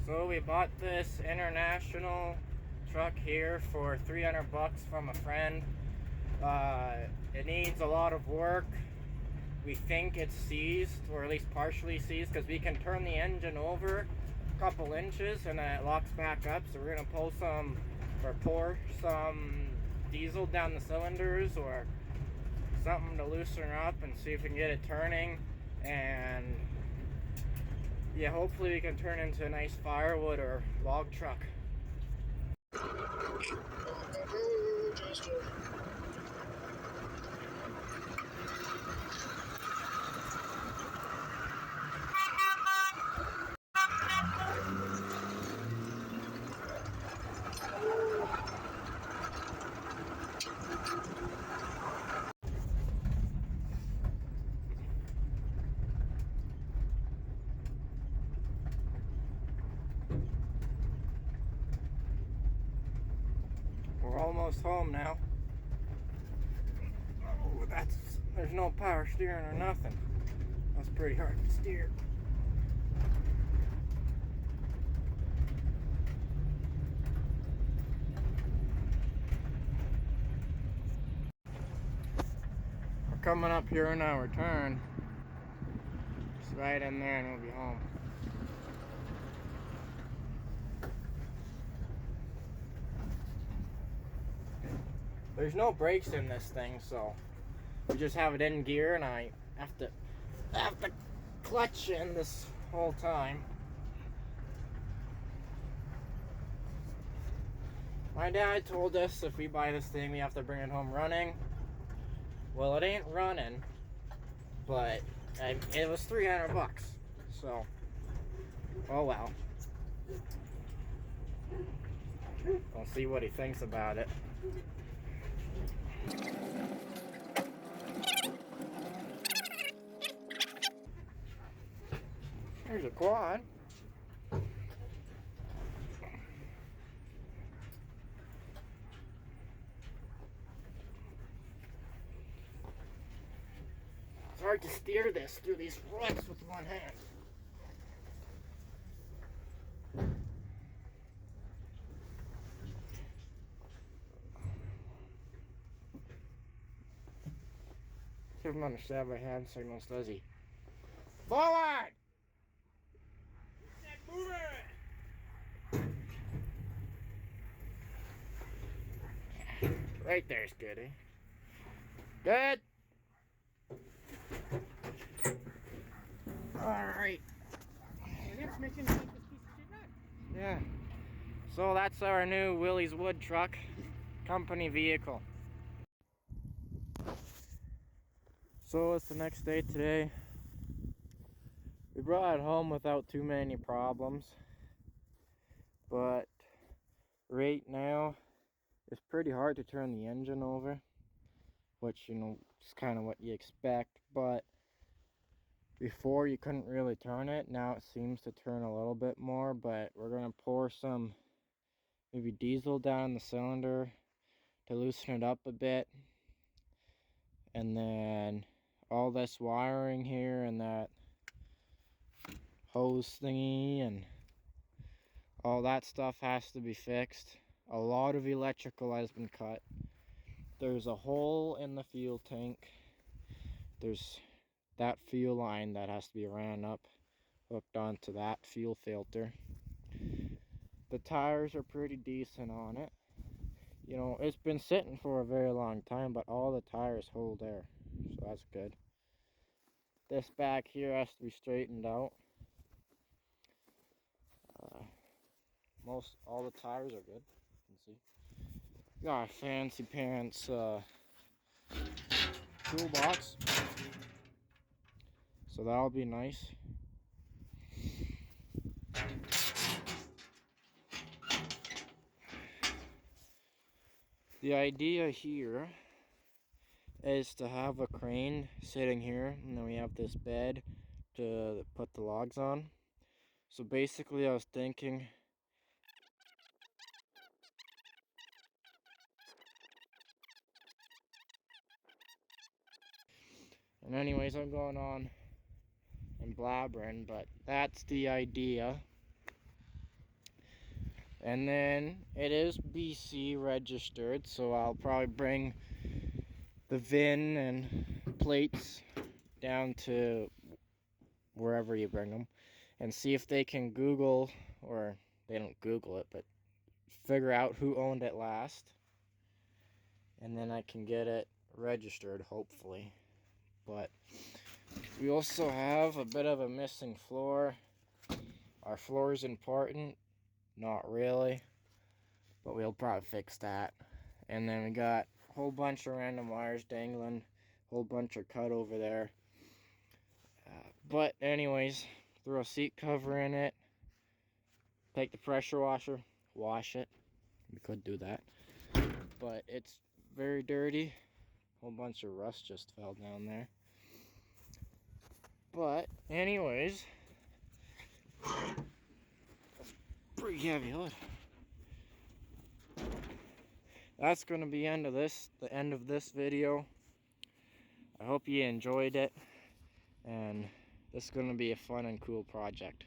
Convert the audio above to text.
So we bought this international truck here for 300 bucks from a friend. It needs a lot of work. We think it's seized, or at least partially seized, because we can turn the engine over a couple inches and then it locks back up. So we're gonna pull some, or pour some diesel down the cylinders or something to loosen her up and see if we can get it turning. And yeah, hopefully we can turn into a nice firewood or log truck. We're almost home now. Oh, there's no power steering or nothing. That's pretty hard to steer. We're coming up here in our turn. Just right in there and we'll be home. There's no brakes in this thing, so we just have it in gear, and I have to clutch in this whole time. My dad told us if we buy this thing, we have to bring it home running. Well, it ain't running, but it was 300 bucks, so oh well. We'll see what he thinks about it. Here's a quad. It's hard to steer this through these ruts with one hand. Give him understand by hand signals, does he? Forward! Get moving! Right there's good, eh? Good! Alright. Yeah. So that's our new Willie's Wood truck. Company vehicle. So it's the next day today. We brought it home without too many problems. But right now, it's pretty hard to turn the engine over. Which, you know, is kind of what you expect. But before you couldn't really turn it. Now it seems to turn a little bit more. But we're going to pour some maybe diesel down the cylinder to loosen it up a bit. And then all this wiring here and that hose thingy and all that stuff has to be fixed. A lot of electrical has been cut. There's a hole in the fuel tank. There's that fuel line that has to be ran up, hooked onto that fuel filter. The tires are pretty decent on it. You know, it's been sitting for a very long time, but all the tires hold air, so that's good. This back here has to be straightened out. all the tires are good. You can see. Got a fancy pants toolbox, so that'll be nice. The idea here is to have a crane sitting here, and then we have this bed to put the logs on. So basically I was thinking and anyways, I'm going on and blabbering, but that's the idea. And then it is BC registered, so I'll probably bring the VIN and plates down to wherever you bring them and see if they can Google, or they don't Google it, but figure out who owned it last. And then I can get it registered, hopefully. But we also have a bit of a missing floor. Our floor is important. Not really, but we'll probably fix that. And then we got a whole bunch of random wires dangling, a whole bunch are cut over there. But anyways, throw a seat cover in it, take the pressure washer, wash it. We could do that, but it's very dirty. A whole bunch of rust just fell down there. But anyways, pretty heavy hood. That's going to be the end of this video. I hope you enjoyed it, and this is going to be a fun and cool project.